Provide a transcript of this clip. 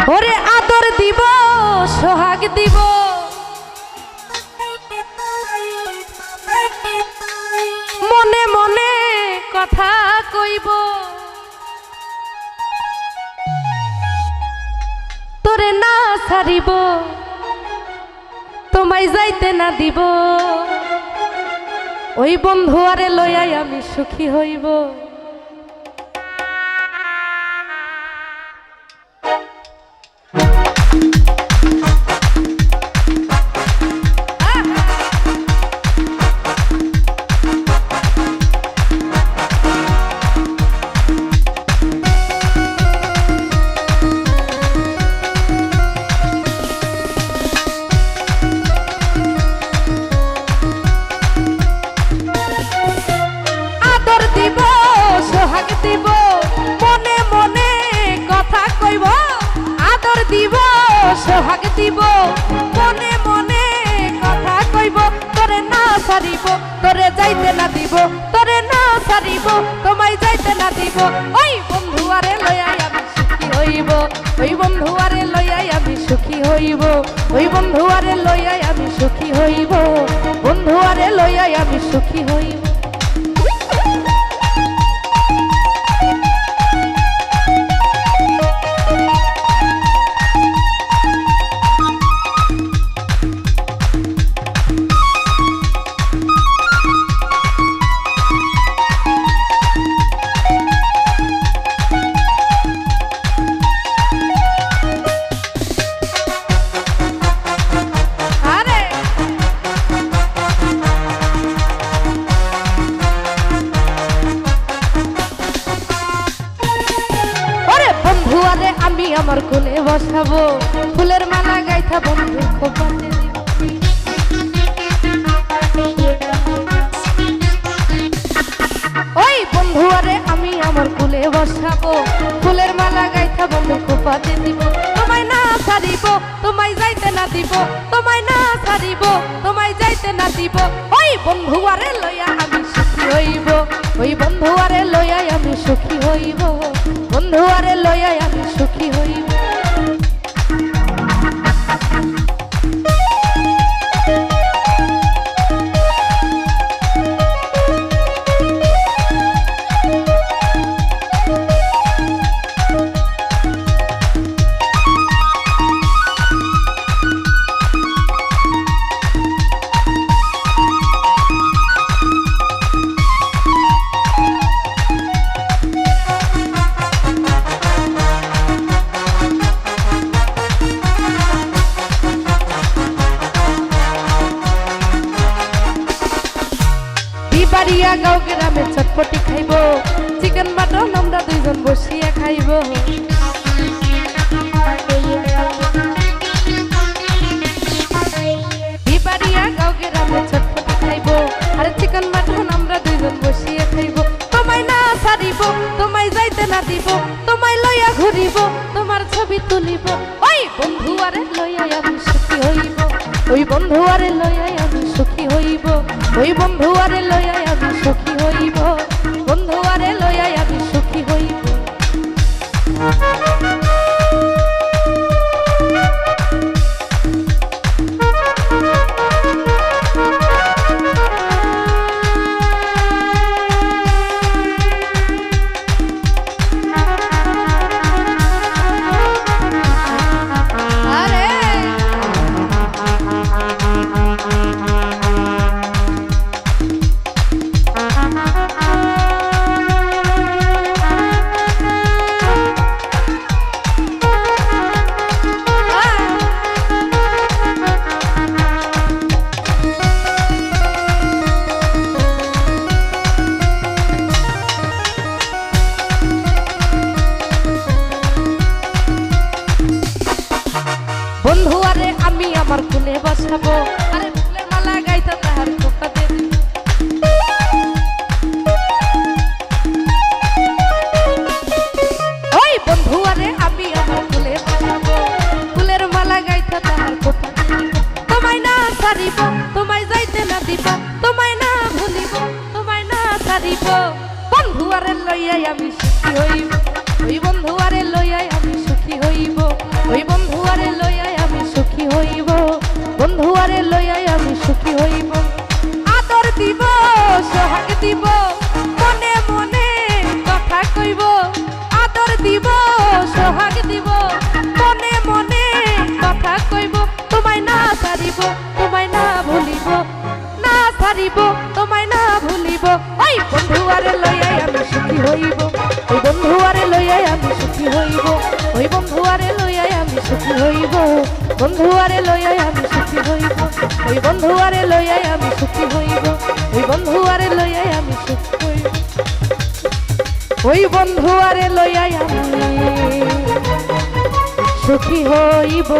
ওরে আদর দিব সোহাগ দিব মনে মনে কথা কইব তোরে না ছাড়িব তোমায় যাইতে না দিব ওই বন্ধু আরে লইয়াই আমি সুখী হইব সোহাগ দিব মনে মনে কথা কইব তোরে না ছাড়িব তোরে যাইতে না দিব তোরে না ছাড়িব তোমায় যাইতে না দিব ওই বন্ধু আরে লইয়াই আমি সুখী হইব ওই বন্ধু আরে লইয়াই আমি সুখী হইব ওই বন্ধু আরে লইয়াই আমি সুখী হইব বন্ধু আরে লইয়াই আমি সুখী হইব আমি আমার কোলে বসাবো ফুলের মালা গাইথা বন্ধু খোপাতে ওই বন্ধু আরে আমি আমার কোলে বসাবো ফুলের মালা গাইথা বন্ধু খোপাতে দিব তোমায় না ছাড়িব তোমায় যাইতে না দিব তোমায় না ছাড়িব তোমায় যাইতে না দিব ওই বন্ধু আরে লইয়া আমি সুখী হইব ওই বন্ধু আরে লইয়াই আমি সুখী হইব বন্ধু আরে লইয়াই আমি সুখী হইব বাড়িয়া গাঁও গ্রামে চটপটি খাইব চিকেন মাটন আমরা দুইজন বসিয়া খাইব বাড়িয়া গাঁও গ্রামে চটপটি খাইব আর চিকেন মাটন আমরা দুইজন বসিয়া খাইব তোমায় না ছাড়িব তোমায় যাইতে না দিব তোমায় লইয়া ঘুরিব তোমার ছবি তুলিব ওই বন্ধু আরে লইয়া আমি সুখী হইব ওই বন্ধু আরে লইয়া আমি সুখী হইব ওই বন্ধু আরে লইয়া আমি সুখী হইব বন্ধু আরে লইয়া আমি সুখী হইব বন্ধু আরে আমি আমার কোলে বসাবো আরে ফুলের মালা গাইতে তাহার খোপাতে ওই বন্ধু আরে আমি আমার কোলে বসাবো ফুলের মালা গাইতে তাহার খোপাতে তোমায় না ছাড়িব তোমায় যাইতে না দিব তোমায় না ভুলিব তোমায় না ছাড়িব বন্ধু আরে লইয়াই আমি সুখী হইব ওই বন্ধু আরে লইয়াই আমি সুখী হইব ওই বন্ধু আরে লইয়াই আমি সুখী হইব, বন্ধু আরে লইয়াই আমি সুখী হইব। আদর দিব সোহাগ দিব মনে মনে কথা কইব, আদর দিব সোহাগ দিব মনে মনে কথা কইব। তোমায় না ছাড়িব তোমায় না ভুলিব, না ছাড়িব তোমায় না ভুলিব। ওই বন্ধু আরে লইয়াই আমি সুখী হইব, ওই বন্ধু আরে লইয়াই আমি সুখী হইব, ওই বন্ধু আরে লইয়াই আমি সুখী হইব, বন্ধু আরে লইয়াই আমি সুখী হইব, ওই বন্ধু আরে লইয়াই আমি সুখী হইব, ওই বন্ধু আরে লইয়াই আমি সুখী হইব, ওই বন্ধু আরে লইয়াই আমি সুখী হইব।